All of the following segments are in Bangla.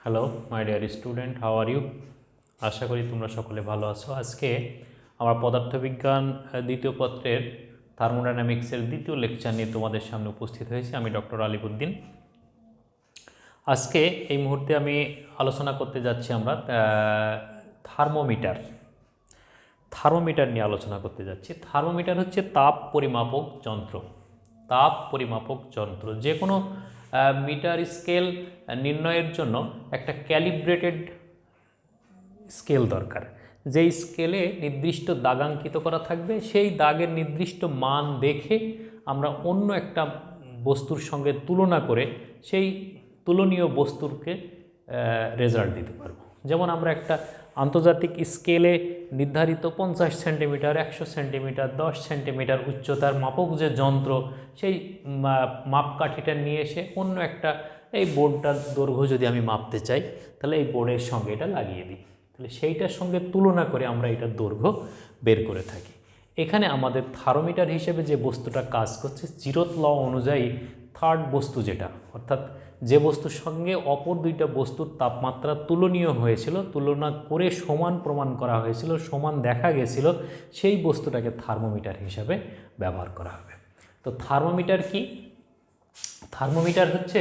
Hello my dear student, how are you? আশা করি তোমরা সকলে ভালো আছো। আজকে আমার পদার্থবিজ্ঞান দ্বিতীয় পত্রের থার্মোডাইনামিক্সের দ্বিতীয় লেকচার নিয়ে তোমাদের সামনে উপস্থিত হয়েছি। আমি ডক্টর আলিবুদ্দিন। আজকে এই মুহূর্তে আমি আলোচনা করতে যাচ্ছি আমরা থার্মোমিটার নিয়ে আলোচনা করতে যাচ্ছি। থার্মোমিটার হচ্ছে তাপ পরিমাপক যন্ত্র। তাপ পরিমাপক যন্ত্র যে কোনো মিটার স্কেল নির্ণয়ের জন্য একটা ক্যালিব্রেটেড স্কেল দরকার। যেই স্কেলে নির্দিষ্ট দাগাঙ্কিত করা থাকবে, সেই দাগের নির্দিষ্ট মান দেখে আমরা অন্য একটা বস্তুর সঙ্গে তুলনা করে সেই তুলনীয় বস্তুকে রেজাল্ট দিতে পারবো। যেমন আমরা একটা আন্তর্জাতিক স্কেলে নির্ধারিত 50 সেন্টিমিটার, 100 সেন্টিমিটার, 10 সেন্টিমিটার উচ্চতার মাপক যে যন্ত্র, সেই মাপকাঠিটা নিয়ে এসে অন্য একটা এই বোর্ডটার দৈর্ঘ্য যদি আমি মাপতে চাই, তাহলে এই বোর্ডের সঙ্গে এটা লাগিয়ে দিই, তাহলে সেইটার সঙ্গে তুলনা করে আমরা এটার দৈর্ঘ্য বের করে থাকি। এখানে আমাদের থার্মোমিটার হিসেবে যে বস্তুটা কাজ করছে, জিরোথ ল অনুযায়ী থার্ড বস্তু যেটা, অর্থাৎ যে বস্তুর সঙ্গে অপর দুইটা বস্তুর তাপমাত্রা তুলনীয় হয়েছিল, তুলনা করে সমান প্রমাণ করা হয়েছিল, সমান দেখা গেছিল, সেই বস্তুটাকে থার্মোমিটার হিসাবে ব্যবহার করা হবে। তো থার্মোমিটার কি? থার্মোমিটার হচ্ছে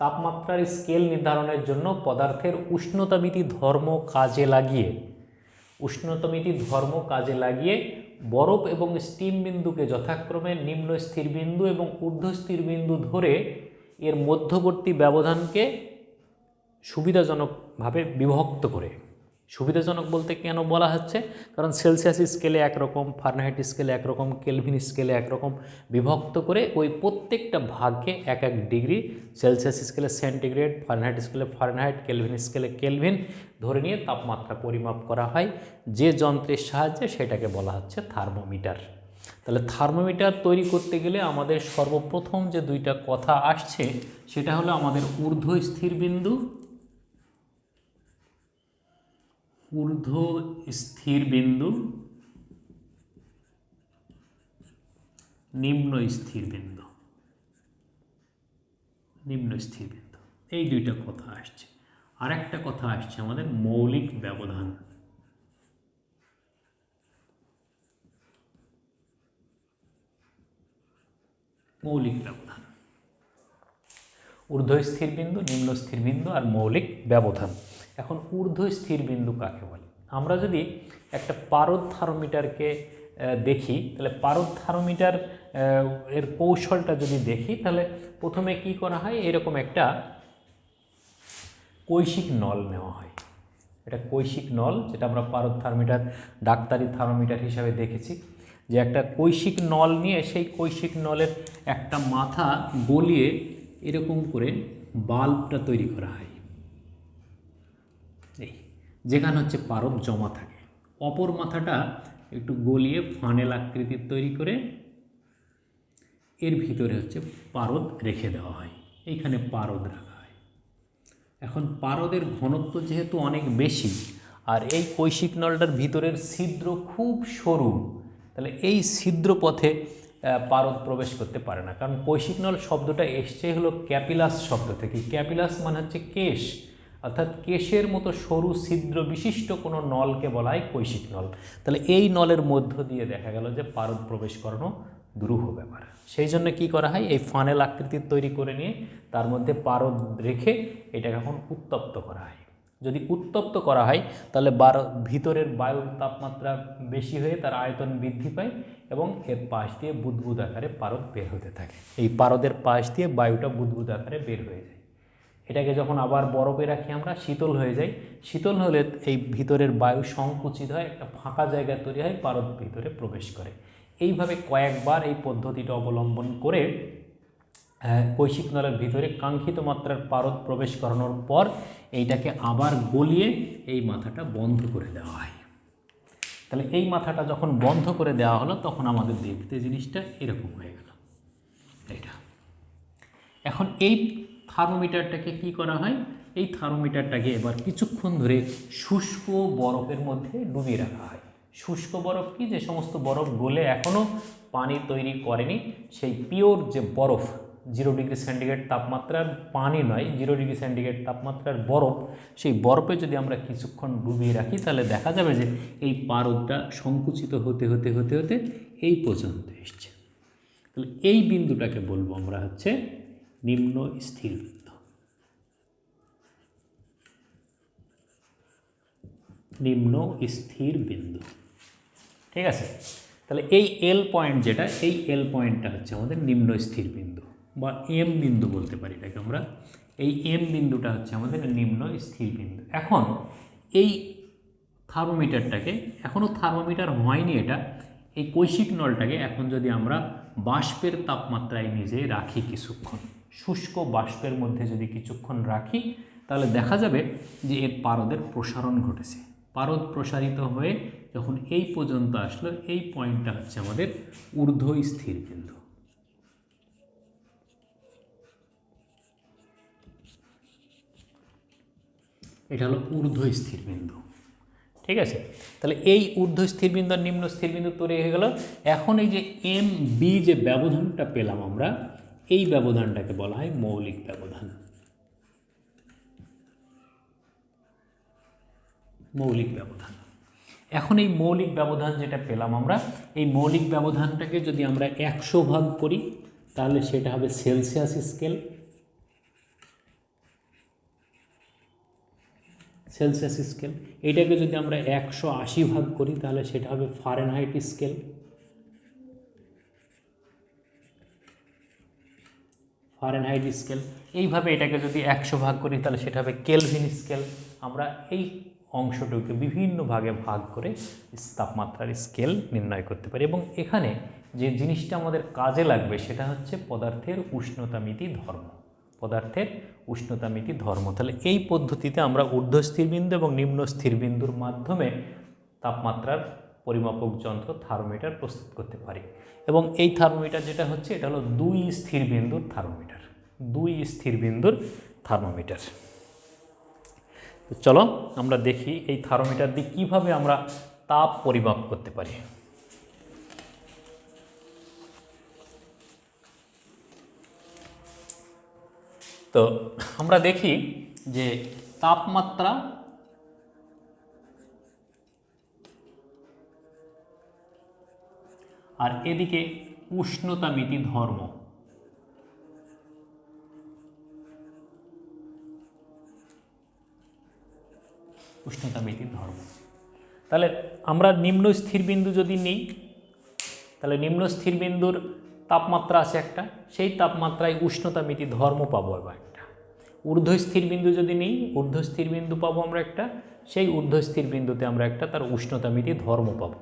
তাপমাত্রার স্কেল নির্ধারণের জন্য পদার্থের উষ্ণতামিতি ধর্ম কাজে লাগিয়ে বরফ এবং স্টিম বিন্দুকে যথাক্রমে নিম্ন স্থির বিন্দু এবং ঊর্ধ্ব স্থির বিন্দু ধরে এর মধ্যবর্তী ব্যবধানকে সুবিধাজনকভাবে বিভক্ত করে। সুবিধাজনক বলতে কেন বলা হচ্ছে? কারণ সেলসিয়াস স্কেলে একরকম, ফারেনহাইট স্কেলে একরকম, কেলভিন স্কেলে একরকম বিভক্ত করে ওই প্রত্যেকটা ভাগকে এক এক ডিগ্রি, সেলসিয়াস স্কেলে সেন্টিগ্রেড, ফারেনহাইট স্কেলে ফারেনহাইট, কেলভিন স্কেলে কেলভিন ধরে নিয়ে তাপমাত্রা পরিমাপ করা হয় যে যন্ত্রের সাহায্যে, সেটাকে বলা হচ্ছে থার্মোমিটার। তাহলে থার্মোমিটার তৈরি করতে গেলে আমাদের সর্বপ্রথম যে দুইটা কথা আসছে, সেটা হলো আমাদের ঊর্ধ্ব স্থির বিন্দু, নিম্ন স্থির বিন্দু, এই দুইটা কথা আসছে। আর একটা কথা আসছে আমাদের মৌলিক ব্যবধান। ঊর্ধ্ব স্থির বিন্দু, নিম্ন স্থির বিন্দু আর মৌলিক ব্যবধান। এখন ঊর্ধ্ব স্থির বিন্দু কাকে বলে? আমরা যদি একটা পারদ থার্মোমিটারকে দেখি, তাহলে পারদ থার্মোমিটার এর কৌশলটা যদি দেখি, তাহলে প্রথমে কি করা হয়, এরকম একটা কৈশিক নল নেওয়া হয়। এটা কৈশিক নল, যেটা আমরা পারদ থার্মোমিটার, ডাক্তারি থার্মোমিটার হিসাবে দেখেছি, যে একটা কৈশিক নল নিয়ে সেই কৈশিক নলের একটা মাথা গলিয়ে এরকম করে বাল্বটা তৈরি করা হয়। এই যেখানে হচ্ছে পারদ জমা থাকে, অপর মাথাটা একটু গলিয়ে ফানেল আকৃতির তৈরি করে এর ভিতরে হচ্ছে পারদ রেখে দেওয়া হয়। এইখানে পারদ রাখা হয়। এখন পারদের ঘনত্ব যেহেতু অনেক বেশি, আর এই কৈশিক নলটার ভিতরের ছিদ্র খুব সরু, তাহলে এই ছিদ্র পথে পারদ প্রবেশ করতে পারে না। কারণ কৈশিক নল শব্দটা এসছে হলো ক্যাপিলাস শব্দ থেকে। ক্যাপিলাস মানে হচ্ছে কেশ, অর্থাৎ কেশের মতো সরু ছিদ্র বিশিষ্ট কোনো নলকে বলা হয় কৈশিক নল। তাহলে এই নলের মধ্য দিয়ে দেখা গেল যে পারদ প্রবেশ করানো দুরূহ ব্যাপার। সেই জন্য কী করা হয়, এই ফানেল আকৃতির তৈরি করে নিয়ে তার মধ্যে পারদ রেখে এটাকে এখন উত্তপ্ত করা হয়। যদি উত্তপ্ত করা হয়, তাহলে ভিতরের বায়ুর তাপমাত্রা বেশি হয়ে তার আয়তন বৃদ্ধি পায় এবং এর পাশ দিয়ে বুদবুদ আকারে পারদ বের হতে থাকে। এই পারদের পাশ দিয়ে বায়ুটা বুদবুদ আকারে বের হয়ে যায়। এটাকে যখন আবার বরফে রাখি আমরা, শীতল হয়ে যায়। শীতল হলে এই ভিতরের বায়ু সংকুচিত হয়, একটা ফাঁকা জায়গা তৈরি হয়, পারদ ভিতরে প্রবেশ করে। এইভাবে কয়েকবার এই পদ্ধতিটা অবলম্বন করে কৈশিক নলের ভিতরে কাঙ্ক্ষিত মাত্রার পারদ প্রবেশ করানোর পর এইটাকে আবার গলিয়ে এই মাথাটা বন্ধ করে দেওয়া হয়। তাহলে এই মাথাটা যখন বন্ধ করে দেওয়া হলো, তখন আমাদের দেখতে জিনিসটা এরকম হয়ে গেল। এটা এখন এই থার্মোমিটারটাকে কি করা হয়, এই থার্মোমিটারটাকে এবার কিছুক্ষণ ধরে শুষ্ক বরফের মধ্যে ডুবিয়ে রাখা হয়। শুষ্ক বরফ কি? যে সমস্ত বরফ গলে এখনও পানি তৈরি করেনি, সেই পিওর যে বরফ, 0°C তাপমাত্রার পানি নয়, 0°C তাপমাত্রার বরফ, সেই বরফে যদি আমরা কিছুক্ষণ ডুবিয়ে রাখি তাহলে দেখা যাবে যে এই পারদটা সংকুচিত হতে হতে হতে হতে এই পর্যন্ত এসছে। তাহলে এই বিন্দুটাকে বলবো আমরা হচ্ছে নিম্ন স্থির বিন্দু। নিম্ন স্থির বিন্দু, ঠিক আছে। তাহলে এই এল পয়েন্ট যেটা, এই এল পয়েন্টটা হচ্ছে আমাদের নিম্ন স্থির বিন্দু বা এম বিন্দু বলতে পারি এটাকে আমরা। এই এম বিন্দুটা হচ্ছে আমাদের নিম্ন স্থির বিন্দু। এখন এই থার্মোমিটারটাকে, এখনও থার্মোমিটার হয়নি এটা, এই কৈশিক নলটাকে এখন যদি আমরা বাষ্পের তাপমাত্রায় নিজে রাখি কিছুক্ষণ, শুষ্ক বাষ্পের মধ্যে যদি কিছুক্ষণ রাখি, তাহলে দেখা যাবে যে এর পারদের প্রসারণ ঘটেছে। পারদ প্রসারিত হয়ে যখন এই পর্যন্ত আসলো, এই পয়েন্টটা হচ্ছে আমাদের ঊর্ধ্ব স্থির বিন্দু। এটা হলো ঊর্ধ্ব স্থির বিন্দু, ঠিক আছে। তাহলে এই ঊর্ধ্ব স্থির বিন্দু আর নিম্ন স্থির বিন্দু তৈরি হয়ে গেল। এখন এই যে এম বি যে ব্যবধানটা পেলাম আমরা, এই ব্যবধানটাকে বলা হয় মৌলিক ব্যবধান। মৌলিক ব্যবধান। এখন এই মৌলিক ব্যবধান যেটা পেলাম আমরা, এই মৌলিক ব্যবধানটাকে যদি আমরা 100 ভাগ করি তাহলে সেটা হবে সেলসিয়াস স্কেল। Celsius scale. এটাকে যদি আমরা 180 ভাগ করি তাহলে সেটা হবে ফারেনহাইট স্কেল। Fahrenheit scale. এইভাবে এটাকে যদি 100 ভাগ করি তাহলে সেটা হবে কেলভিন স্কেল। আমরা এই অংশটুকে বিভিন্ন ভাগে ভাগ করে তাপমাত্রার স্কেল নির্ণয় করতে পারি। এবং এখানে যে জিনিসটা আমাদের কাজে লাগবে সেটা হচ্ছে পদার্থের উষ্ণতামিতি ধর্ম। পদার্থের উষ্ণতামিতি ধর্ম। তাহলে এই পদ্ধতিতে আমরা ঊর্ধ্ব স্থিরবিন্দু এবং নিম্ন স্থিরবিন্দুর মাধ্যমে তাপমাত্রার পরিমাপক যন্ত্র থার্মোমিটার প্রস্তুত করতে পারি। এবং এই থার্মোমিটার যেটা হচ্ছে এটা হলো 2 স্থিরবিন্দুর থার্মোমিটার। 2 স্থিরবিন্দুর থার্মোমিটার। তো চলো আমরা দেখি এই থার্মোমিটার দিয়ে কীভাবে আমরা তাপ পরিমাপ করতে পারি। তো আমরা দেখি যে তাপমাত্রা আর এদিকে উষ্ণতামিতি ধর্ম। উষ্ণতামিতি ধর্ম। তাহলে আমরা নিম্ন স্থিরবিন্দু যদি নিই তাহলে নিম্ন স্থিরবিন্দুর তাপমাত্রা আছে একটা, সেই তাপমাত্রায় উষ্ণতামিতি ধর্ম পাবো একটা। ঊর্ধ্ব স্থিরবিন্দু যদি নিই, ঊর্ধ্ব স্থিরবিন্দু পাবো আমরা একটা, সেই ঊর্ধ্ব স্থিরবিন্দুতে আমরা একটা তার উষ্ণতামিতি ধর্ম পাবো।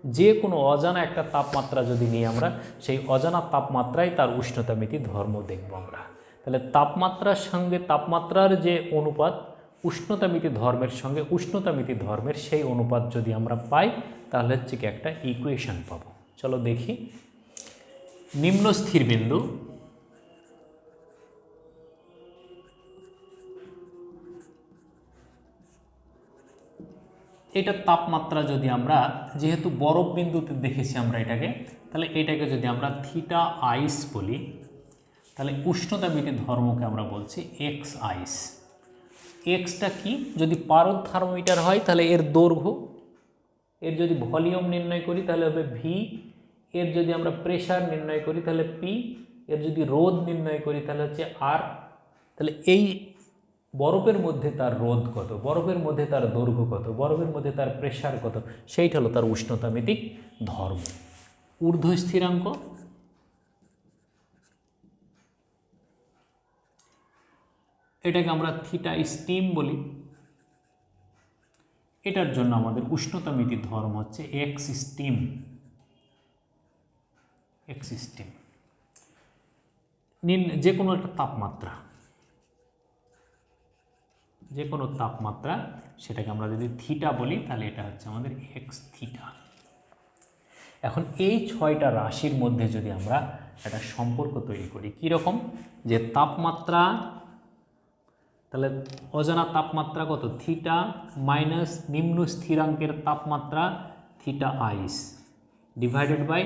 যে কোনো অজানা একটা তাপমাত্রা যদি নিই আমরা, সেই অজানা তাপমাত্রায় তার উষ্ণতামিতি ধর্ম দেখব আমরা। তাহলে তাপমাত্রার সঙ্গে তাপমাত্রার যে অনুপাত, উষ্ণতামিতি ধর্মের সঙ্গে উষ্ণতামিতি ধর্মের সেই অনুপাত যদি আমরা পাই তাহলে হচ্ছে কি একটা ইকুয়েশন পাবো। চলো দেখি। নিম্ন স্থিরবিন্দু, এটা তাপমাত্রা যদি আমরা, যেহেতু বরফ বিন্দুতে দেখেছি আমরা এটাকে, তাহলে এটাকে যদি আমরা থিটা আইস বলি তাহলে উষ্ণতামিতি ধর্মকে আমরা বলছি এক্স আইস। এক্সটা কি? যদি পারদ থার্মোমিটার হয় তাহলে এর দৈর্ঘ্য, এর যদি ভলিউম নির্ণয় করি তাহলে হবে ভি, এর যদি আমরা প্রেশার নির্ণয় করি তাহলে পি, এর যদি রোধ নির্ণয় করি তাহলে হচ্ছে আর। তাহলে এই বরফের মধ্যে তার রোধ কত, বরফের মধ্যে তার দৈর্ঘ্য কত, বরফের মধ্যে তার প্রেশার কত, সেইটা হলো তার উষ্ণতামিতিক ধর্ম। ঊর্ধ্ব স্থিরাঙ্ক, এটাকে আমরা থিটা স্টিম বলি। এটার জন্য আমাদের উষ্ণতামিতি ধর্ম হচ্ছে এক্স স্টিম। এক্স স্টিম যে কোনো একটা তাপমাত্রা, যে কোনো তাপমাত্রা, সেটাকে আমরা যদি থিটা বলি তাহলে এটা হচ্ছে আমাদের এক্স থিটা। এখন এই 6টা রাশির মধ্যে যদি আমরা একটা সম্পর্ক তৈরি করি, কীরকম? যে তাপমাত্রা, তাহলে অজানা তাপমাত্রা কত? থিটা মাইনাস নিম্ন স্থিরাঙ্কের তাপমাত্রা থিটা আইস ডিভাইডেড বাই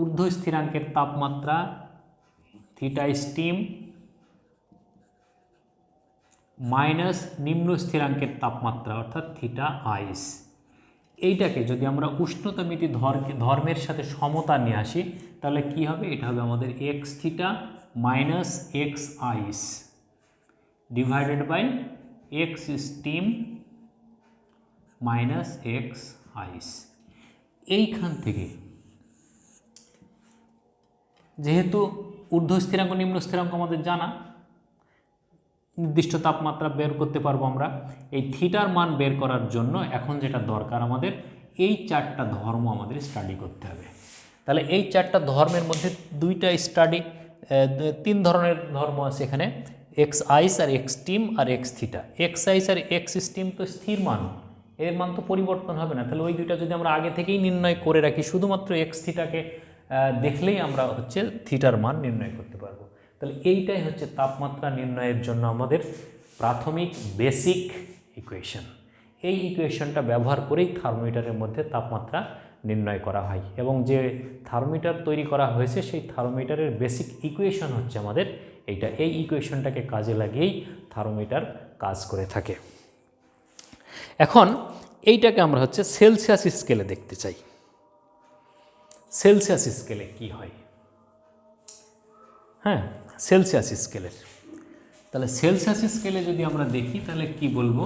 ঊর্ধ্ব স্থিরাঙ্কের তাপমাত্রা থিটা স্টিম মাইনাস নিম্ন স্থিরাঙ্কের তাপমাত্রা অর্থাৎ থিটা আইস। এইটাকে যদি আমরা উষ্ণতামিতি ধর্মের সাথে সমতা নিয়ে আসি তাহলে কি হবে? এটা হবে আমাদের x theta minus x ice divided by x steam minus x ice. এইখান থেকে যেহেতু ঊর্ধ্ব স্থিরাঙ্ক নিম্ন স্থিরাঙ্ক আমাদের জানা, নির্দিষ্ট তাপমাত্রা বের করতে পারবো আমরা। এই থিটার মান বের করার জন্য এখন যেটা দরকার আমাদের এই চারটা ধর্ম আমাদের স্টাডি করতে হবে। তাহলে এই চারটা ধর্মের মধ্যে তিন ধরনের ধর্ম আছে এখানে, এক্স আইস আর এক্স স্টিম আর এক্স থিটা। এক্স আইস আর এক্স স্টিম তো স্থির মান, এর মান তো পরিবর্তন হবে না। তাহলে ওই দুইটা যদি আমরা আগে থেকেই নির্ণয় করে রাখি, শুধুমাত্র এক্স থিটাকে দেখলেই আমরা থিটার মান নির্ণয় করতে পারবো। তাহলে এইটাই হচ্ছে তাপমাত্রা নির্ণয়ের জন্য আমাদের প্রাথমিক বেসিক ইকুয়েশন। এই ইকুয়েশনটা ব্যবহার করেই থার্মোমিটারের মধ্যে তাপমাত্রা নির্ণয় করা হয়, এবং যে থার্মোমিটার তৈরি করা হয়েছে সেই থার্মোমিটারের বেসিক ইকুয়েশন হচ্ছে আমাদের এইটা। এই ইকুয়েশনটাকে কাজে লাগিয়েই থার্মোমিটার কাজ করে থাকে। এখন এইটাকে আমরা সেলসিয়াস স্কেলে দেখতে চাই। সেলসিয়াস স্কেলে কি হয়? হ্যাঁ, সেলসিয়াস স্কেলের, তাহলে সেলসিয়াস স্কেলে যদি আমরা দেখি তাহলে কি বলবো?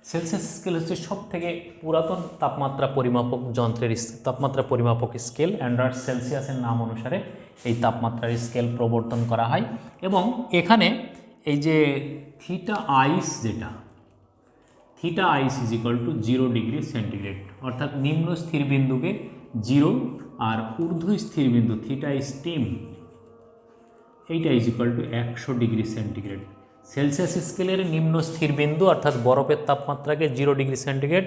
সেলসিয়াস স্কেল হচ্ছে সব থেকে পুরাতন তাপমাত্রা পরিমাপক যন্ত্রের তাপমাত্রা পরিমাপক স্কেল। অ্যান্ড্রয়েড সেলসিয়াসের নাম অনুসারে এই তাপমাত্রার স্কেল প্রবর্তন করা হয়। এবং এখানে এই যে থিটা আইস, যেটা theta ice is equal to 0 degree centigrade, অর্থাৎ নিম্ন স্থির বিন্দুকে 0 আর ঊর্ধ্ব স্থির বিন্দু থিটা স্টিম এইটা is equal to 100 degree centigrade. Celsius স্কেলের নিম্ন স্থির বিন্দু অর্থাৎ বরফের তাপমাত্রাকে 0 ডিগ্রি সেন্টিগ্রেড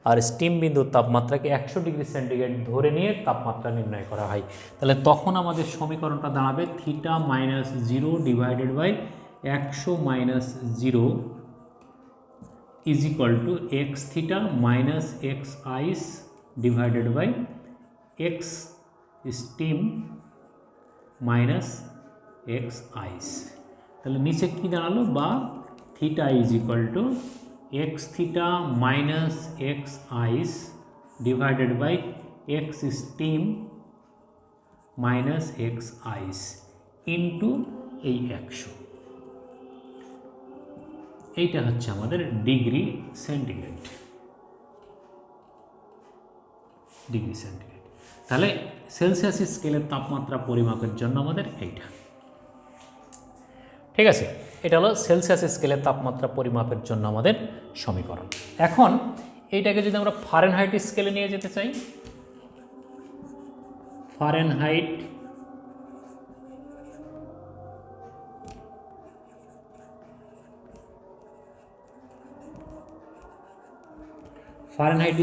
আর স্টিম বিন্দুর তাপমাত্রাকে 100 ডিগ্রি সেন্টিগ্রেড ধরে নিয়ে তাপমাত্রা নির্ণয় করা হয়। তাহলে তখন আমাদের সমীকরণটা দাঁড়াবে theta minus 0 divided by 100 minus 0 is equal to x theta minus x ice divided by x steam minus x ice. তাহলে নিচে কি দাঁড়ালো? বা theta is equal to x theta minus x ice divided by x steam minus x ice into এই 100। এইটা হচ্ছে আমাদের ডিগ্রি সেন্টিগ্রেড। Degree centigrade. তাহলে সেলসিয়াস স্কেলের তাপমাত্রা পরিমাপের জন্য আমাদের এইটা, ঠিক আছে? এটা হলো সেলসিয়াস স্কেলের তাপমাত্রা পরিমাপের জন্য আমাদের সমীকরণ। এখন এইটাকে যদি আমরা ফারেনহাইট স্কেলে নিয়ে যেতে চাই, ফারেনহাইট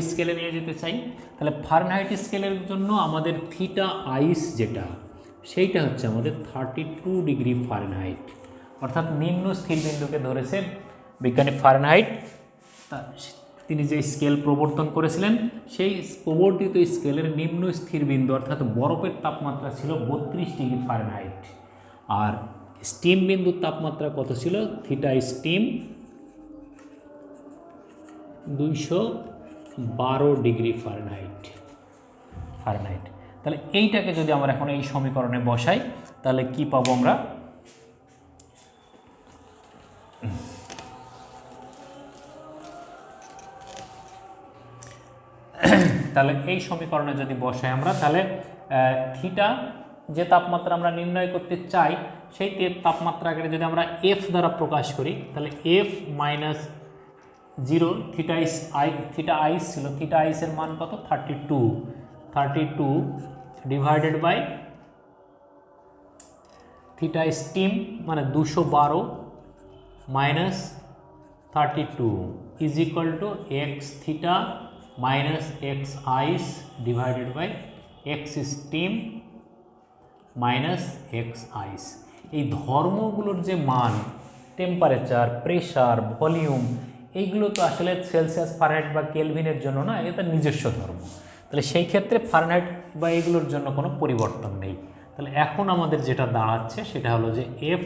স্কেলে নিয়ে যেতে চাই, তাহলে ফারেনহাইট স্কেলের জন্য আমাদের থিটা আইস যেটা, সেইটা হচ্ছে আমাদের 32 ডিগ্রি ফারেনহাইট, অর্থাৎ নিম্ন স্থির বিন্দুকে ধরেছে বিজ্ঞানী ফারেনহাইট। তিনি যে স্কেল প্রবর্তন করেছিলেন সেই প্রবর্তিত স্কেলের নিম্ন স্থির বিন্দু অর্থাৎ বরফের তাপমাত্রা ছিল 32 ডিগ্রি ফারেনহাইট, আর স্টিম বিন্দুর তাপমাত্রা কত ছিল? Theta steam 212 degree Fahrenheit. তাহলে এইটাকে যদি আমরা এখন এই সমীকরণে বসাই তাহলে কি পাবো আমরা? তাহলে এই সমীকরণে যদি বসাই আমরা, তাহলে থিটা যে তাপমাত্রা আমরা নির্ণয় করতে চাই সেই তাপমাত্রাকে যদি আমরা এফ দ্বারা প্রকাশ করি তাহলে এফ মাইনাস 0 থিটা আইস ছিল, থিটা আইসের মান কত? 32 ডিভাইডেড বাই থিটা স্টিম মানে 212 minus 32 is equal to x theta minus x ice divided by x steam minus x ice. এই ধর্মগুলোর যে মান টেম্পারেচার, প্রেশার, ভলিউম, এইগুলো তো আসলে সেলসিয়াস, ফারেনহাইট বা কেলভিনের জন্য না, এটা নিজস্ব ধর্ম। তাহলে সেই ক্ষেত্রে ফারেনহাইট বা এগুলোর জন্য কোনো পরিবর্তন নেই। তাহলে এখন আমাদের যেটা দাঁড়াচ্ছে সেটা হলো যে F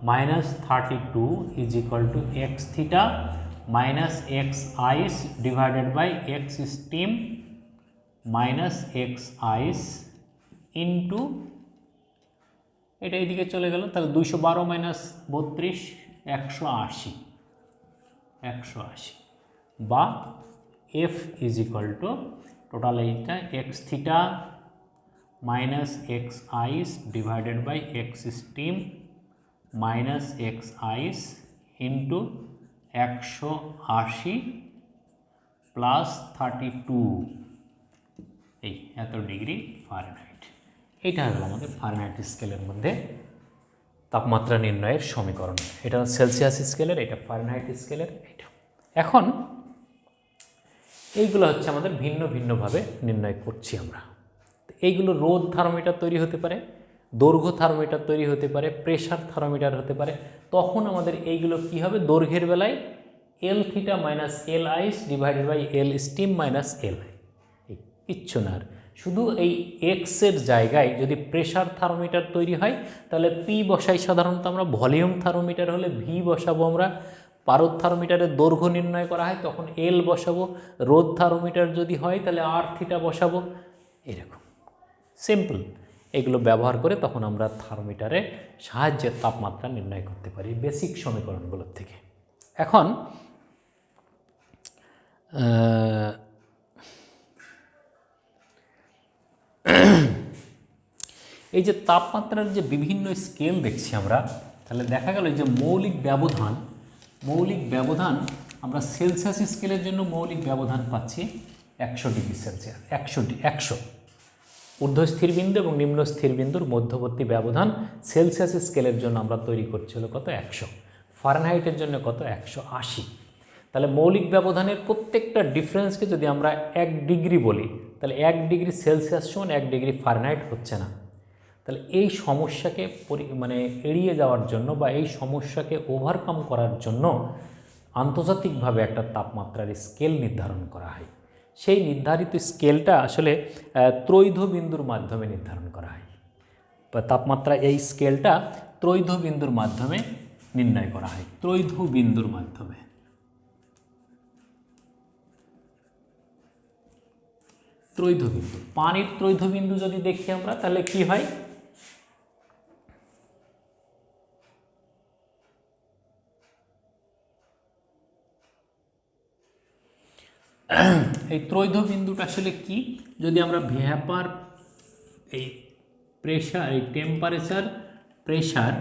-32 is equal to x theta minus x ice divided by x steam minus x ice into, এটা এইদিকে চলে গেল, তাহলে 212 মাইনাস 32 180 বা F is equal to total এইটা X theta minus x ice divided by x steam minus x ice into 180 plus 32, এই এত ডিগ্রি ফারেনহাইট। এইটা হলো আমাদের ফারেনহাইট স্কেলের মধ্যে তাপমাত্রা নির্ণয়ের সমীকরণ। এটা সেলসিয়াস স্কেলের, এটা ফারেনহাইট স্কেলের। এটা এখন এইগুলো হচ্ছে আমাদের ভিন্ন ভিন্নভাবে নির্ণয় করছি আমরা। এইগুলো রোদ থার্মোমিটার তৈরি হতে পারে, দৈর্ঘ্য থার্মোমিটার তৈরি হতে পারে, প্রেশার থার্মোমিটার হতে পারে। তখন আমাদের এইগুলো কি হবে, দৈর্ঘ্যের বেলায় L theta minus L ice divided by L steam minus L I, কিচ্ছু না। আর শুধু এই এক্সের জায়গায় যদি প্রেশার থার্মোমিটার তৈরি হয় তাহলে পি বসাই, সাধারণত আমরা ভলিউম থার্মোমিটার হলে ভি বসাবো আমরা। পারদ থার্মোমিটারের দৈর্ঘ্য নির্ণয় করা হয় তখন এল বসাবো। রোদ থার্মোমিটার যদি হয় তাহলে আর থিটা বসাবো। এরকম সিম্পল, এগুলো ব্যবহার করে তখন আমরা থার্মোমিটারের সাহায্যে তাপমাত্রা নির্ণয় করতে পারি বেসিক সমীকরণগুলোর থেকে। এখন এই যে তাপমাত্রার যে বিভিন্ন স্কেল দেখছি আমরা, তাহলে দেখা গেল যে মৌলিক ব্যবধান আমরা সেলসিয়াস স্কেলের জন্য মৌলিক ব্যবধান পাচ্ছি 100 ডিগ্রি সেলসিয়াস। 100 ঊর্ধ্বস্থির বিন্দু এবং নিম্ন স্থির বিন্দুর মধ্যবর্তী ব্যবধান সেলসিয়াস স্কেলের জন্য আমরা তৈরি করছিল কত, 100। ফারেনহাইটের জন্য কত, 180। তাহলে মৌলিক ব্যবধানের প্রত্যেকটা ডিফারেন্সকে যদি আমরা 1 ডিগ্রি বলি তাহলে 1 ডিগ্রি সেলসিয়াস সমান 1 ডিগ্রি ফারেনহাইট হচ্ছে না। তাহলে এই সমস্যাকে এড়িয়ে যাওয়ার জন্য বা এই সমস্যাকে ওভারকাম করার জন্য আন্তর্জাতিকভাবে একটা তাপমাত্রার স্কেল নির্ধারণ করা হয়। সেই নির্ধারিত স্কেলটা আসলে ত্রৈধ বিন্দুর মাধ্যমে নির্ধারণ করা হয়। তাপমাত্রা এই স্কেলটা ত্রৈধ বিন্দুর মাধ্যমে নির্ণয় করা হয়, ত্রৈধ বিন্দুর মাধ্যমে। ত্রৈধ বিন্দু, পানির ত্রৈধ বিন্দু যদি দেখি আমরা তাহলে কি হয়, এই ত্রৈধ বিন্দুটা আসলে কি, যদি আমরা ভ্যাপার, এই প্রেশার, এই টেম্পারেচার, প্রেশার,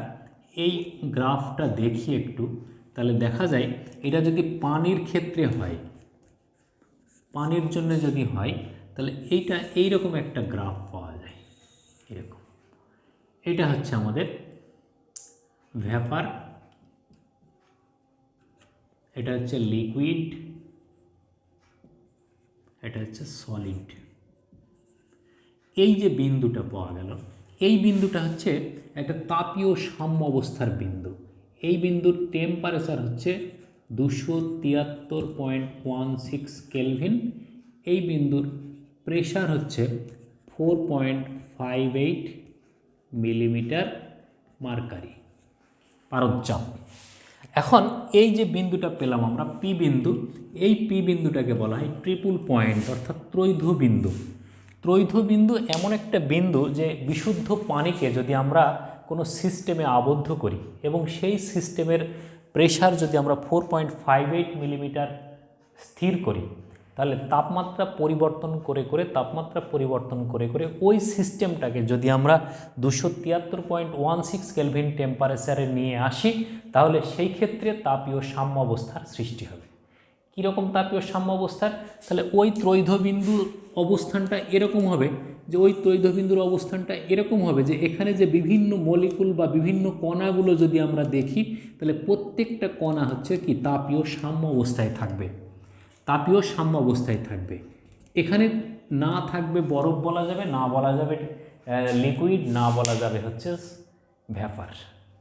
এই গ্রাফটা দেখি একটু, তাহলে দেখা যায় এটা যদি পানির ক্ষেত্রে হয়, পানির জন্য যদি হয় তাহলে এইটা এইরকম একটা গ্রাফ পাওয়া যায়, এরকম। এটা হচ্ছে আমাদের ভ্যাপার, এটা হচ্ছে লিকুইড, এটা হচ্ছে সলিড। এই যে বিন্দুটা পাওয়া গেল, এই বিন্দুটা হচ্ছে একটা তাপীয় সাম্য অবস্থার বিন্দু। এই বিন্দুর টেম্পারেচার হচ্ছে 273.16 কেলভিন। এই বিন্দুর প্রেশার হচ্ছে 4.58 মিলিমিটার মার্কারি, পারদচাপ। এখন এই যে বিন্দুটা পেলাম আমরা পি বিন্দু, এই পি বিন্দুটাকে বলা হয় ট্রিপল পয়েন্ট অর্থাৎ ত্রৈধ বিন্দু। ত্রৈধ বিন্দু এমন একটা বিন্দু যে বিশুদ্ধ পানিকে যদি আমরা কোনো সিস্টেমে আবদ্ধ করি এবং সেই সিস্টেমের প্রেশার যদি আমরা 4.58 মিলিমিটার স্থির করি, তাহলে তাপমাত্রা পরিবর্তন করে ওই সিস্টেমটাকে যদি আমরা 273.16 কেলভিন টেম্পারেচারে নিয়ে আসি, তাহলে সেই ক্ষেত্রে তাপীয় সাম্য অবস্থার সৃষ্টি হবে। কীরকম তাপীয় সাম্য অবস্থার, তাহলে ওই ত্রৈধবিন্দুর অবস্থানটা এরকম হবে যে এখানে যে বিভিন্ন মলিকুল বা বিভিন্ন কণাগুলো যদি আমরা দেখি তাহলে প্রত্যেকটা কণা হচ্ছে কি তাপীয় সাম্য অবস্থায় থাকবে, এখানে না থাকবে বরফ বলা যাবে, না বলা যাবে লিকুইড, না বলা যাবে হচ্ছে ভ্যাপার।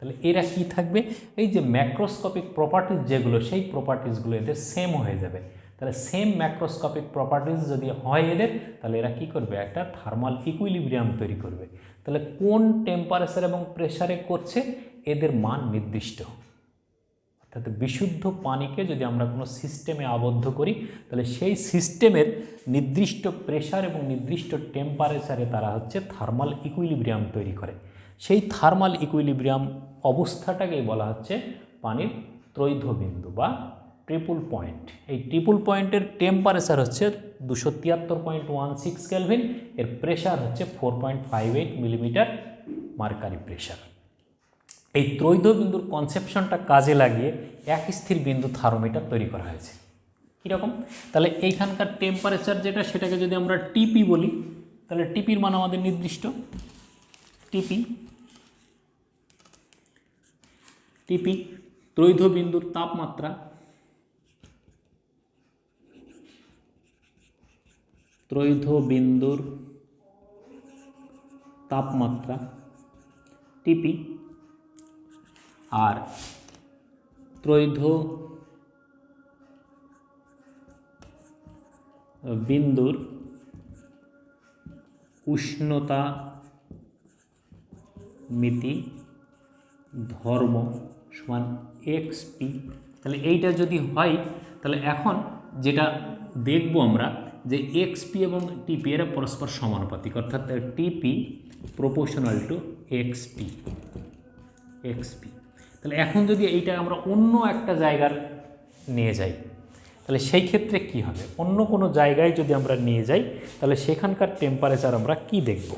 তাহলে এরা কি থাকবে, এই যে ম্যাক্রোস্কোপিক প্রপার্টিজ যেগুলো, সেই প্রপার্টিজগুলো এদের সেম হয়ে যাবে। তাহলে সেম ম্যাক্রোস্কোপিক প্রপার্টিজ যদি হয় এদের, তাহলে এরা কি করবে, একটা থার্মাল ইকুইলিব্রিয়াম তৈরি করবে। তাহলে কোন টেম্পারেচার এবং প্রেসারে করছে, এদের মান নির্দিষ্ট। অর্থাৎ বিশুদ্ধ পানিকে যদি আমরা কোনো সিস্টেমে আবদ্ধ করি, তাহলে সেই সিস্টেমের নির্দিষ্ট প্রেসার এবং নির্দিষ্ট টেম্পারেচারে তারা হচ্ছে থার্মাল ইকুইলিব্রিয়াম তৈরি করে। সেই থার্মাল ইকুইলিব্রিয়াম অবস্থাটাকেই বলা হচ্ছে পানির ত্রৈধবিন্দু বা ট্রিপল পয়েন্ট। এই ট্রিপল পয়েন্টের টেম্পারেচার হচ্ছে 273.16 কেলভিন, এর প্রেসার হচ্ছে 4.58 মিলিমিটার মার্কারি প্রেসার। এই ত্রৈধবিন্দুর কনসেপশনটা কাজে লাগিয়ে এক স্থির বিন্দু থার্মোমিটার তৈরি করা হয়েছে। কীরকম, তাহলে এইখানকার টেম্পারেচার যেটা, সেটাকে যদি আমরা টিপি বলি, তাহলে টিপির মান আমাদের নির্দিষ্ট। টিপি ত্রৈধবিন্দুর তাপমাত্রা, ত্রৈধবিন্দুর তাপমাত্রা টিপি, আর ত্রৈধবিন্দুর উষ্ণতা মিতি ধর্ম সমান এক্সপি। তাহলে এইটা যদি হয়, তাহলে এখন যেটা দেখব আমরা যে এক্সপি এবং টিপি এরা পরস্পর সমানুপাতিক, অর্থাৎ টিপি প্রপোর্শনাল টু এক্সপি। তাহলে এখন যদি এইটা আমরা অন্য একটা জায়গার নিয়ে যাই, তাহলে সেই ক্ষেত্রে কি হবে, অন্য কোনো জায়গায় যদি আমরা নিয়ে যাই, তাহলে সেখানকার টেম্পারেচার আমরা কি দেখব।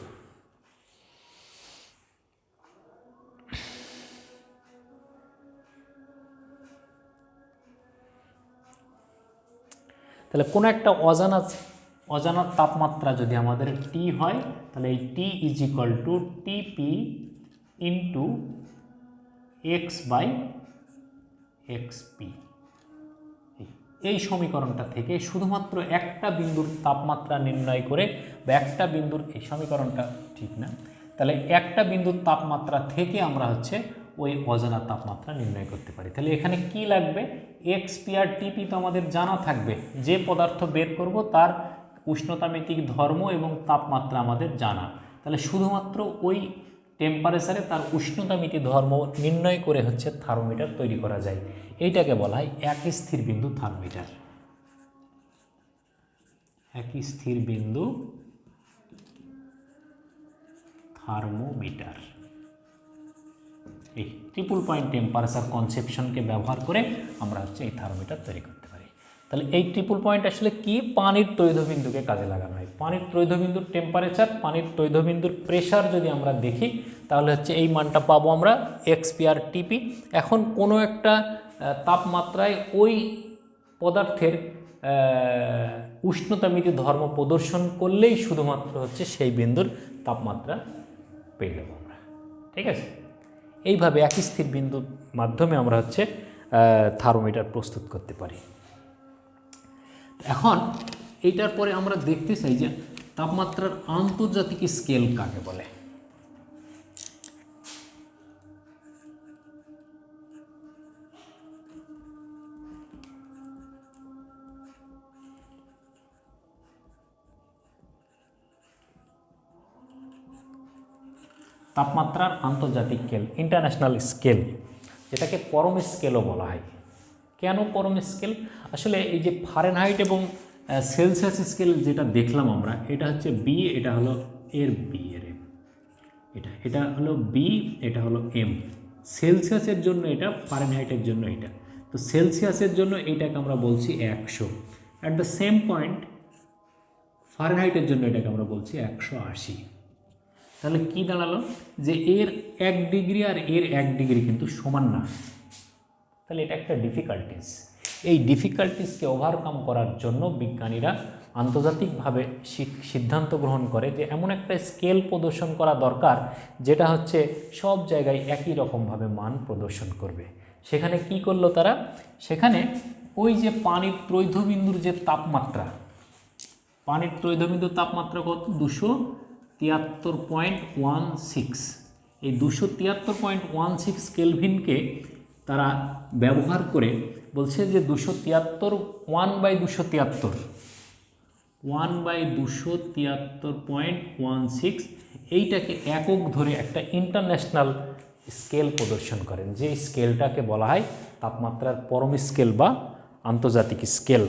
তাহলে কোনো একটা অজানা তাপমাত্রা যদি আমাদের টি হয়, তাহলে এই টি ইজ ইকুয়াল টু টিপি ইন্টু এক্স বাই এক্সপি। এই সমীকরণটা থেকে শুধুমাত্র একটা বিন্দুর তাপমাত্রা নির্ণয় করে, বা একটা বিন্দুর, এই সমীকরণটা ঠিক না, তাহলে একটা বিন্দুর তাপমাত্রা থেকে আমরা হচ্ছে ওই অজানা তাপমাত্রা নির্ণয় করতে পারি। তাহলে এখানে কি লাগবে, এক্সপি আর টিপি তো আমাদের জানা থাকবে, যে পদার্থ বের করব তার উষ্ণতামিতিক ধর্ম এবং তাপমাত্রা আমাদের জানা। তাহলে শুধুমাত্র ওই টেম্পারেচারে তার উষ্ণতামিতি ধর্ম নির্ণয় করে হচ্ছে থার্মোমিটার তৈরি করা যায়। এইটাকে বলা হয় এক স্থির বিন্দু থার্মোমিটার। এক স্থির বিন্দু থার্মোমিটার। এই ট্রিপল পয়েন্ট টেম্পারেচার কনসেপশনকে ব্যবহার করে আমরা হচ্ছে এই থার্মোমিটার তৈরি করতে পারি। তাহলে এই ট্রিপল পয়েন্ট আসলে কি, পানির ত্রৈধবিন্দুকে কাজে লাগানো হয়। পানির ত্রৈধবিন্দুর টেম্পারেচার, পানির ত্রৈধবিন্দুর প্রেসার যদি আমরা দেখি, তাহলে হচ্ছে এই মানটা পাবো আমরা এক্সপি আর টিপি। এখন কোনো একটা তাপমাত্রায় ওই পদার্থের উষ্ণতামিতি ধর্ম প্রদর্শন করলেই শুধুমাত্র হচ্ছে সেই বিন্দুর তাপমাত্রা পেয়ে যাবো আমরা। ঠিক আছে, এইভাবে এক স্থির বিন্দুর মাধ্যমে আমরা হচ্ছে থার্মোমিটার প্রস্তুত করতে পারি। এখন এইটার পরে আমরা দেখতে চাই যে তাপমাত্রার আন্তর্জাতিক স্কেল কাকে বলে। তাপমাত্রার আন্তর্জাতিক স্কেল, ইন্টারন্যাশনাল স্কেল, যেটাকে পরম স্কেলও বলা হয়। কেন পরম স্কেল, আসলে এই যে ফারেনহাইট এবং সেলসিয়াস স্কেল যেটা দেখলাম আমরা, এটা হচ্ছে বি, এটা হলো এর বি এর এম, এটা হলো বি, এটা হলো এম। সেলসিয়াসের জন্য এটা, ফারেনহাইটের জন্য এটা। তো সেলসিয়াসের জন্য এইটাকে আমরা বলছি 100। অ্যাট দ্য সেম পয়েন্ট ফারেনহাইটের জন্য এটাকে আমরা বলছি 180। তাহলে কি দাঁড়ালো, যে এর 1 ডিগ্রি আর এর 1 ডিগ্রি কিন্তু সমান না। তাহলে এটা একটা ডিফিকাল্টিস। এই ডিফিকাল্টিসকে ওভারকাম করার জন্য বিজ্ঞানীরা আন্তর্জাতিকভাবে সিদ্ধান্ত গ্রহণ করে যে এমন একটা স্কেল প্রদর্শন করা দরকার, যেটা হচ্ছে সব জায়গায় একই রকমভাবে মান প্রদর্শন করবে। সেখানে কি করলো তারা, সেখানে ওই যে পানির ত্রৈধবিন্দুর যে তাপমাত্রা, পানির ত্রৈধবিন্দুর তাপমাত্রা কত, 273.16। এই 273.16 কেলভিনকে তারা ব্যবহার করে বলছে যে 273 1/273.16 এইটাকে একক ধরে একটা ইন্টারন্যাশনাল স্কেল প্রদর্শন করেন, যে স্কেলটাকে বলা হয় তাপমাত্রার পরম স্কেল বা আন্তর্জাতিক স্কেল।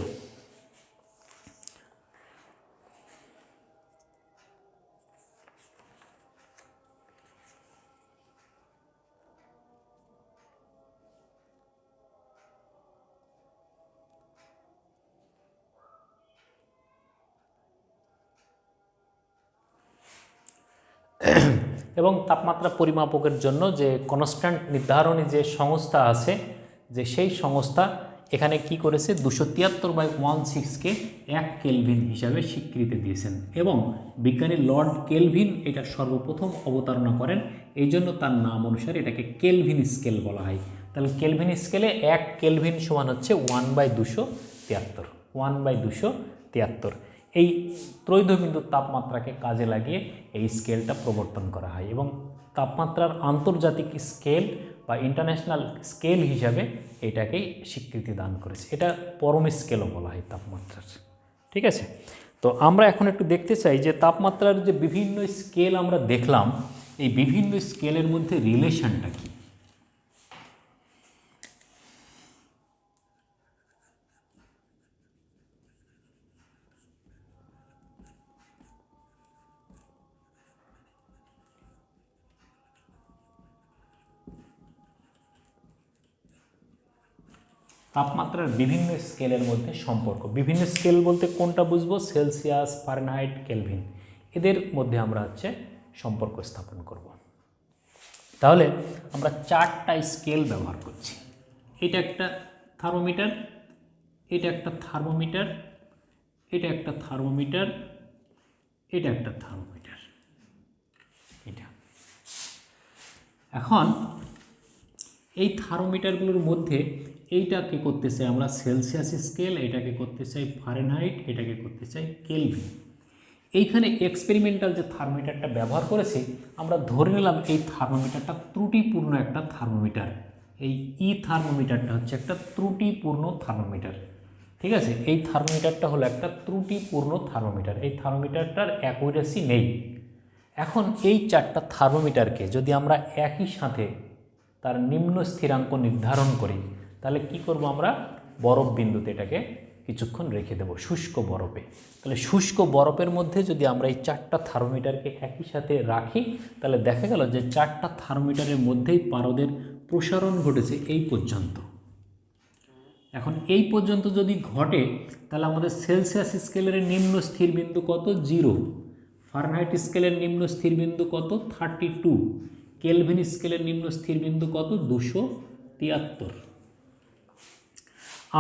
এবং তাপমাত্রা পরিমাপকের জন্য যে কনস্ট্যান্ট নির্ধারণী যে সংস্থা আছে, যে সেই সংস্থা এখানে কি করেছে 273/16কে 1 কেলভিন হিসাবে স্বীকৃতি দিয়েছেন এবং বিজ্ঞানী লর্ড কেলভিন এটা সর্বপ্রথম অবতারণা করেন, এই জন্য তার নাম অনুসারে এটাকে কেলভিন স্কেল বলা হয়। তাহলে কেলভিন স্কেলে 1 কেলভিন সমান হচ্ছে 1/273। এই ত্রৈধবিন্দুর তাপমাত্রাকে কাজে লাগিয়ে এই স্কেলটা প্রবর্তন করা হয় এবং তাপমাত্রার আন্তর্জাতিক স্কেল বা ইন্টারন্যাশনাল স্কেল হিসাবে এটাকেই স্বীকৃতি দান করেছে। এটা পরম স্কেলও বলা হয় তাপমাত্রার। ঠিক আছে, তো আমরা এখন একটু দেখতে চাই যে তাপমাত্রার যে বিভিন্ন স্কেল আমরা দেখলাম, এই বিভিন্ন স্কেলের মধ্যে রিলেশনটা কী। তাপমাত্রার বিভিন্ন স্কেলের মধ্যে সম্পর্ক, বিভিন্ন স্কেল বলতে কোনটা বুঝবো, সেলসিয়াস, ফারেনহাইট, কেলভিন, এদের মধ্যে আমরা সম্পর্ক স্থাপন করব। তাহলে আমরা 4টা স্কেল ব্যবহার করছি। এটা একটা থার্মোমিটার, এটা একটা থার্মোমিটার, এটা একটা থার্মোমিটার, এটা একটা থার্মোমিটার। এটা এখন এই থার্মোমিটারগুলোর মধ্যে এইটাকে করতে চাই আমরা সেলসিয়াস স্কেল, এটাকে করতে চাই ফারেনহাইট, এটাকে করতে চাই কেলভিন। এইখানে এক্সপেরিমেন্টাল যে থার্মোমিটারটা ব্যবহার করেছি, আমরা ধরে নিলাম এই থার্মোমিটারটা ত্রুটিপূর্ণ একটা থার্মোমিটার। এই থার্মোমিটারটা হচ্ছে একটা ত্রুটিপূর্ণ থার্মোমিটার। ঠিক আছে, এই থার্মোমিটারটা হলো একটা ত্রুটিপূর্ণ থার্মোমিটার। এই থার্মোমিটারটার অ্যাকুরেসি নেই। এখন এই 4টা থার্মোমিটারকে যদি আমরা একই সাথে তার নিম্ন স্থিরাঙ্ক নির্ধারণ করি, তাহলে কি করব, আমরা বরফ বিন্দুতে এটাকে কিছুক্ষণ রেখে দেব, শুষ্ক বরফে। তাহলে শুষ্ক বরফের মধ্যে যদি আমরা এই 4টা থার্মোমিটারকে একই সাথে রাখি, তাহলে দেখা গেল যে 4টা থার্মোমিটারের মধ্যেই পারদের প্রসারণ ঘটেছে এই পর্যন্ত। এখন এই পর্যন্ত যদি ঘটে, তাহলে আমাদের সেলসিয়াস স্কেলের নিম্ন স্থির বিন্দু কত, 0। ফারেনহাইট স্কেলের নিম্ন স্থির বিন্দু কত, 32। কেলভিন স্কেলের নিম্ন স্থির বিন্দু কত, 273।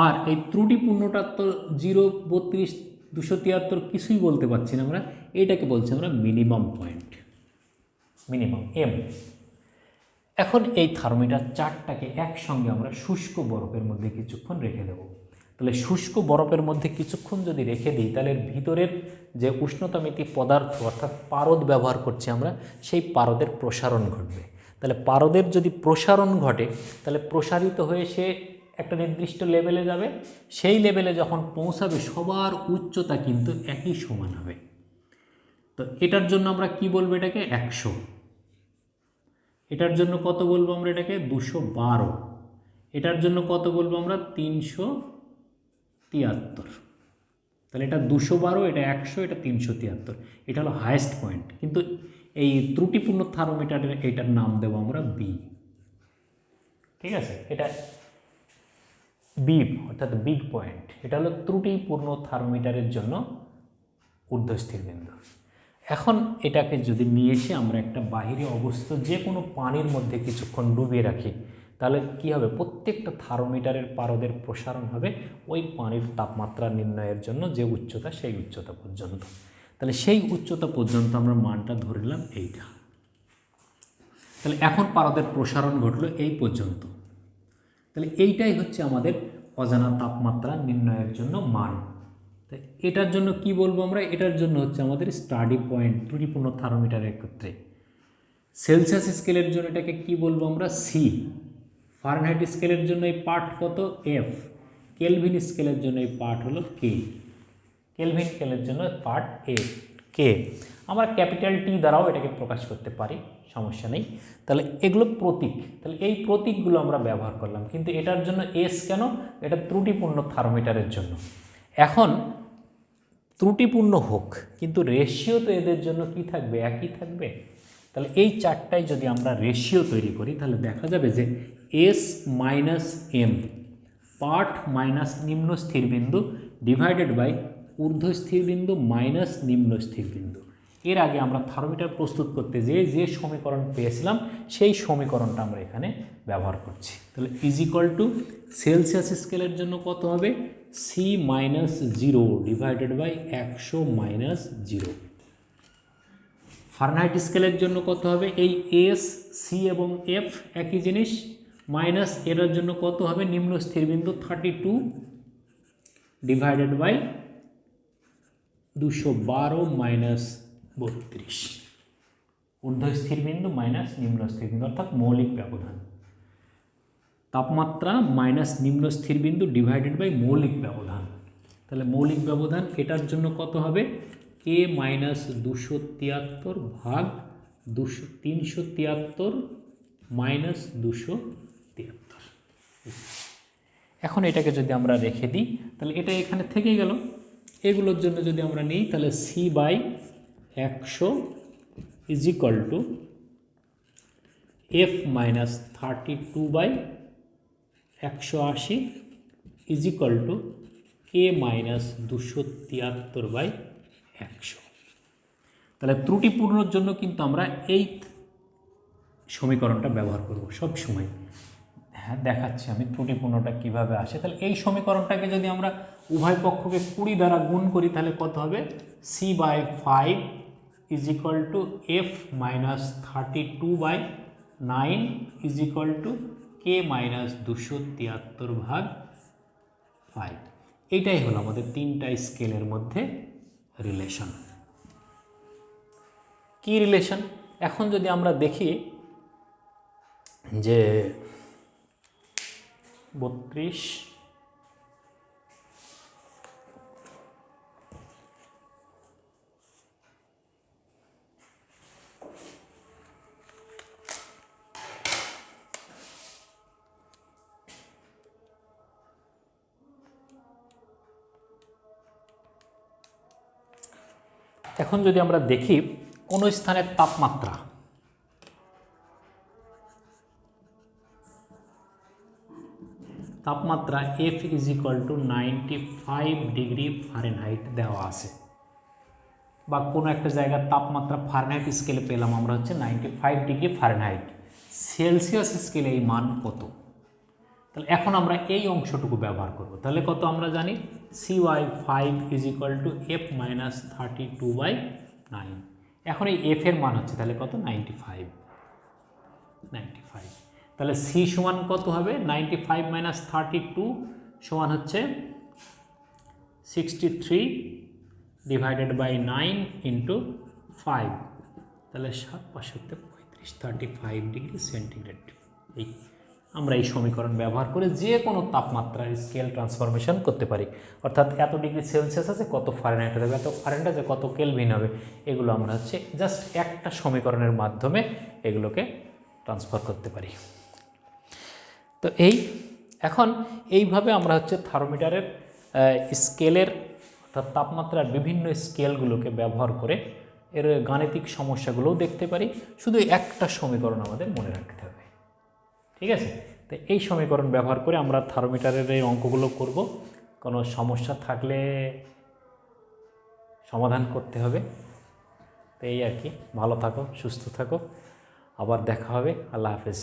আর এই ত্রুটিপূর্ণটা তো 0, 32, 273 কিছুই বলতে পারছি না আমরা, এটাকে বলছি আমরা মিনিমাম পয়েন্ট, মিনিমাম এম। এখন এই থার্মোমিটার 4টাকে একসঙ্গে আমরা শুষ্ক বরফের মধ্যে কিছুক্ষণ রেখে দেব। তাহলে শুষ্ক বরফের মধ্যে কিছুক্ষণ যদি রেখে দিই, তাহলে ভিতরের যে উষ্ণতামিতি পদার্থ অর্থাৎ পারদ ব্যবহার করছি আমরা, সেই পারদের প্রসারণ ঘটবে। তাহলে পারদের যদি প্রসারণ ঘটে, তাহলে প্রসারিত হয়ে সে একটা নির্দিষ্ট লেভেলে যাবে। সেই লেভেলে যখন পৌঁছাবে, সবার উচ্চতা কিন্তু একই সমান হবে। তো এটার জন্য আমরা কি বলবো, এটাকে 100। এটার জন্য কত বলবো আমরা, এটাকে 212। এটার জন্য কত বলবো আমরা, 373। তাহলে এটা 212, এটা 100, এটা 373। এটা হলো হায়েস্ট পয়েন্ট। কিন্তু এই ত্রুটিপূর্ণ থার্মোমিটারের এটার নাম দেবো আমরা বি। ঠিক আছে, এটা বি অর্থাৎ বিগ পয়েন্ট। এটা হলো ত্রুটিপূর্ণ থার্মোমিটারের জন্য ঊর্ধ্বস্থির বিন্দু। এখন এটাকে যদি নিয়ে এসে আমরা একটা বাহিরে অবস্থিত যে কোনো পানির মধ্যে কিছুক্ষণ ডুবিয়ে রাখি, তাহলে কি হবে, প্রত্যেকটা থার্মোমিটারের পারদের প্রসারণ হবে ওই পানির তাপমাত্রা নির্ণয়ের জন্য যে উচ্চতা, সেই উচ্চতা পর্যন্ত। তাহলে সেই উচ্চতা পর্যন্ত আমরা মানটা ধরে নিলাম এইটা। তাহলে এখন পারদের প্রসারণ ঘটলো এই পর্যন্ত। তাহলে এইটাই হচ্ছে আমাদের অজানা তাপমাত্রা নির্ণয়ের জন্য মান। তাই এটার জন্য কি বলবো আমরা, এটার জন্য হচ্ছে আমাদের স্টাডি পয়েন্ট ত্রুটিপূর্ণ থার্মোমিটারের ক্ষেত্রে সেলসিয়াস স্কেলের জন্য এটাকে কি বলবো আমরা, সি। ফারেনহাইট স্কেলের জন্য এই পার্ট কত, এফ। কেলভিন স্কেলের জন্য এই পার্ট হলো কে। কেলভিন স্কেলের জন্য পার্ট এ কে। আমরা ক্যাপিটাল টি দ্বারাও এটাকে প্রকাশ করতে পারি, সমস্যা নেই। তাহলে এগুলো প্রতীক, তাহলে এই প্রতীকগুলো আমরা ব্যবহার করলাম, কিন্তু এটার জন্য এস কেন, এটা ত্রুটিপূর্ণ থার্মোমিটারের জন্য। এখন ত্রুটিপূর্ণ হোক, কিন্তু রেশিও তো এদের জন্য কি থাকবে, একই থাকবে। তাহলে এই চারটায় যদি আমরা রেশিও তৈরি করি, তাহলে দেখা যাবে যে S minus M part minus নিম্ন স্থিরবিন্দু ডিভাইডেড বাই ঊর্ধ্ব স্থিরবিন্দু মাইনাস নিম্ন স্থিরবিন্দু। এর আগে আমরা থার্মোমিটার প্রস্তুত করতে যে সমীকরণ পেয়েছিলাম সেই সমীকরণটা আমরা এখানে ব্যবহার করছি। তাহলে ইজ ইকুয়াল টু সেলসিয়াস স্কেলের জন্য কত হবে, C minus 0 divided by 100 minus 0। Fahrenheit স্কেলের জন্য কত হবে, এই এস, সি এবং এফ একই জিনিস, মাইনাস এর জন্য কত হবে, নিম্ন স্থিরবিন্দু 32 ডিভাইডেড বাই 212 মাইনাস 32। ঊর্ধ্ব স্থিরবিন্দু মাইনাস নিম্ন স্থিরবিন্দু অর্থাৎ মৌলিক ব্যবধান। তাপমাত্রা মাইনাস নিম্ন স্থিরবিন্দু ডিভাইডেড বাই মৌলিক ব্যবধান। তাহলে মৌলিক ব্যবধান এটার জন্য কত হবে, কে মাইনাস 273 ভাগ 373 মাইনাস 273। এখন এটাকে যদি আমরা রেখে দিই, তাহলে এটা এখানে থেকেই গেল। এগুলোর জন্য যদি আমরা নিই, তাহলে C by 100 is equal to F minus 32 by 180 is equal to K minus 273 by 100। তাহলে ত্রুটিপূর্ণর জন্য কিন্তু আমরা এই সমীকরণটা ব্যবহার করব সব সময়। হ্যাঁ, দেখাচ্ছি আমি ত্রুটিপূর্ণটা কিভাবে আসে। তাহলে এই সমীকরণটাকে যদি আমরা উভয় পক্ষকে 20 দ্বারা গুণ করি, তাহলে কত হবে, C by 5 is equal to F minus 32 by 9 is equal to K minus 273 ভাগ 5। এইটাই হলো আমাদের তিনটা স্কেলের মধ্যে রিলেশন। কি রিলেশন? এখন যদি আমরা দেখি যে 32 এখন যদি আমরা দেখি কোন স্থানের তাপমাত্রা F is equal two 95 degree Fahrenheit দেওয়া আছে, বা কোনো একটা জায়গার তাপমাত্রা ফারেনহাইট স্কেলে পেলাম আমরা হচ্ছে 95 ডিগ্রি ফারেনহাইট, সেলসিয়াস স্কেলে এই মান কত। তাহলে এখন আমরা এই অংশটুকু ব্যবহার করব। তাহলে কত আমরা জানি, C by 5 is equal to F minus 32 by 9। এখন এই এফ এর মান হচ্ছে তাহলে কত, 95। তাহলে সি সমান কত হবে, 95 মাইনাস 32 সমান হচ্ছে 63 ডিভাইডেড বাই 9 ইন্টু 5। তাহলে 7 5 35, 35 ডিগ্রি সেন্টিগ্রেড। আমরা এই সমীকরণ ব্যবহার করে যে কোনো তাপমাত্রার স্কেল ট্রান্সফরমেশন করতে পারি। অর্থাৎ এত ডিগ্রি সেলসিয়াস আছে, কত ফারেনহাইট হবে, এত ফারেনহাইট আছে, কত কেলভিন হবে, এগুলো আমরা হচ্ছে জাস্ট একটা সমীকরণের মাধ্যমে এগুলোকে ট্রান্সফার করতে পারি। তো এখন এইভাবে আমরা হচ্ছে থার্মোমিটারের স্কেলের অর্থাৎ তাপমাত্রার বিভিন্ন স্কেলগুলোকে ব্যবহার করে এর গাণিতিক সমস্যাগুলোও দেখতে পারি। শুধু একটা সমীকরণ আমাদের মনে রাখতে হবে, ঠিক আছে? তো এই সমীকরণ ব্যবহার করে আমরা থার্মোমিটারের এই অঙ্কগুলো করব। কোনো সমস্যা থাকলে সমাধান করতে হবে। তো এই আর কি, ভালো থাকো, সুস্থ থাকো, আবার দেখা হবে। আল্লাহ হাফেজ।